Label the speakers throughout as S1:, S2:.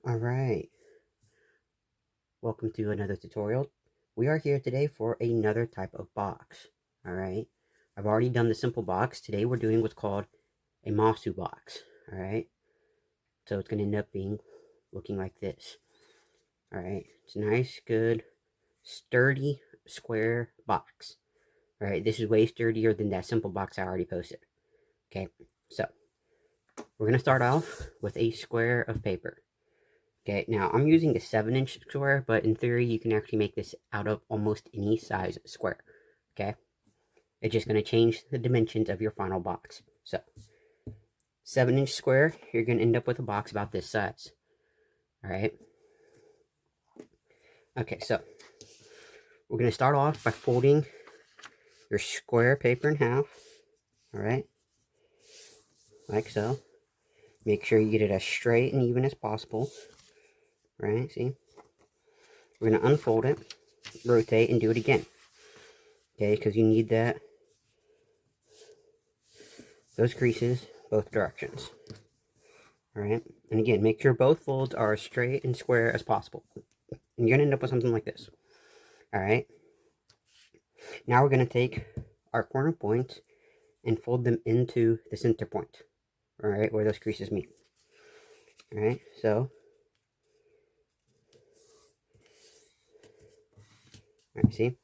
S1: Alright, welcome to another tutorial. We are here today for another type of box. Alright, I've already done the simple box. Today we're doing what's called a Masu box. Alright, so it's going to end up looking like this. Alright, it's a nice, good, sturdy, square box. Alright, this is way sturdier than that simple box I already posted. Okay, so we're going to start off with a square of paper. Okay, now I'm using a 7-inch square, but in theory you can actually make this out of almost any size square. Okay, it's just going to change the dimensions of your final box. So 7-inch square, you're going to end up with a box about this size. Alright, okay, so we're going to start off by folding your square paper in half. Alright, like so. Make sure you get it as straight and even as possible. Right, see? We're going to unfold it, rotate, and do it again. Okay, because you need those creases both directions. Alright, and again, make sure both folds are as straight and square as possible. And you're going to end up with something like this. Alright, now we're going to take our corner points and fold them into the center point. Alright, where those creases meet. Alright, so alright, see?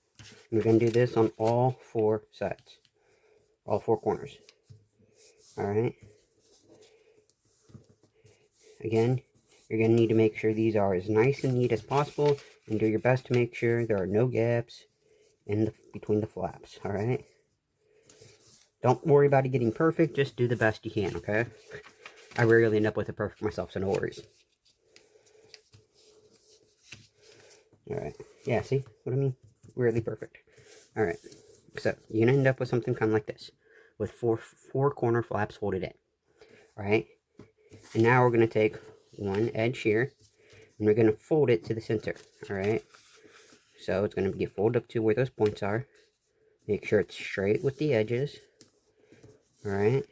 S1: We're going to do this on all 4 sides. All 4 corners. Alright. Again, you're going to need to make sure these are as nice and neat as possible. And do your best to make sure there are no gaps between the flaps. Alright. Don't worry about it getting perfect. Just do the best you can, okay? I rarely end up with it perfect myself, so no worries. Alright. Yeah, see what I mean? Rarely perfect. Alright. So, you're going to end up with something kind of like this. With four corner flaps folded in. Alright. And now we're going to take one edge here. And we're going to fold it to the center. Alright. So, it's going to get folded up to where those points are. Make sure it's straight with the edges. Alright.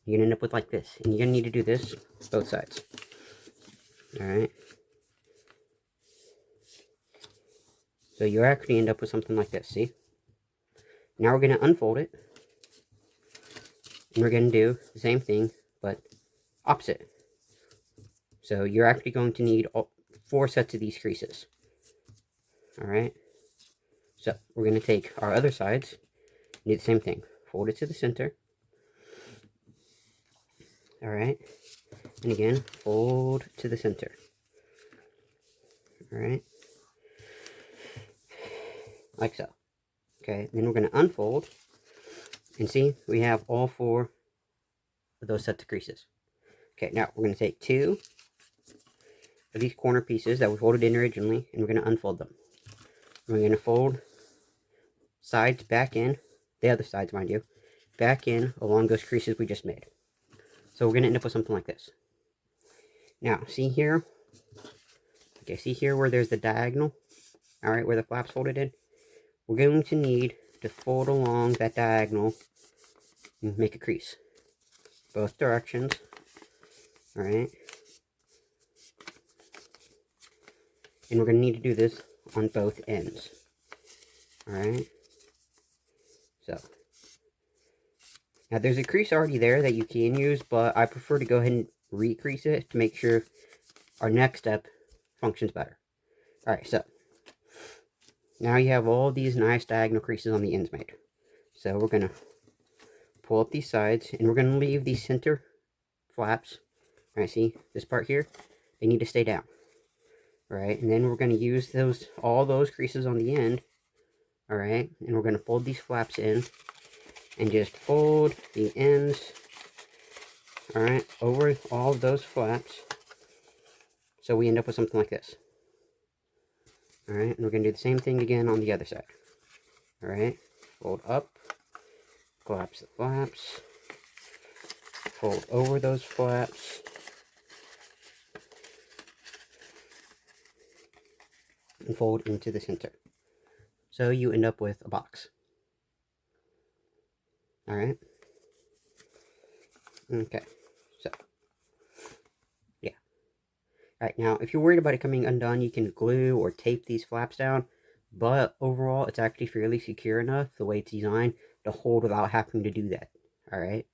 S1: You're going to end up with like this. And you're going to need to do this both sides. Alright. So you actually end up with something like this, see? Now we're going to unfold it. And we're going to do the same thing, but opposite. So you're actually going to need 4 sets of these creases. Alright. So we're going to take our other sides and do the same thing. Fold it to the center. Alright. And again, fold to the center. Alright. Like so. Okay, then we're going to unfold. And see, we have all 4 of those sets of creases. Okay, now we're going to take 2 of these corner pieces that we folded in originally, and we're going to unfold them. We're going to fold sides back in, the other sides, mind you, back in along those creases we just made. So we're going to end up with something like this. Now, see here? Okay, see here where there's the diagonal? Alright, where the flaps folded in? We're going to need to fold along that diagonal and make a crease. Both directions. Alright. And we're going to need to do this on both ends. Alright. So. Now there's a crease already there that you can use, but I prefer to go ahead and recrease it to make sure our next step functions better. Alright, so. Now you have all these nice diagonal creases on the ends made. So we're going to pull up these sides, and we're going to leave these center flaps. Alright, see this part here? They need to stay down. Alright, and then we're going to use all those creases on the end. Alright, and we're going to fold these flaps in and just fold the ends, alright, over all of those flaps. So we end up with something like this. Alright, and we're going to do the same thing again on the other side. Alright, fold up, collapse the flaps, fold over those flaps, and fold into the center. So you end up with a box. Alright. Okay. So, yeah. Alright, now, if you're worried about it coming undone, you can glue or tape these flaps down, but overall, it's actually fairly secure enough, the way it's designed, to hold without having to do that. Alright?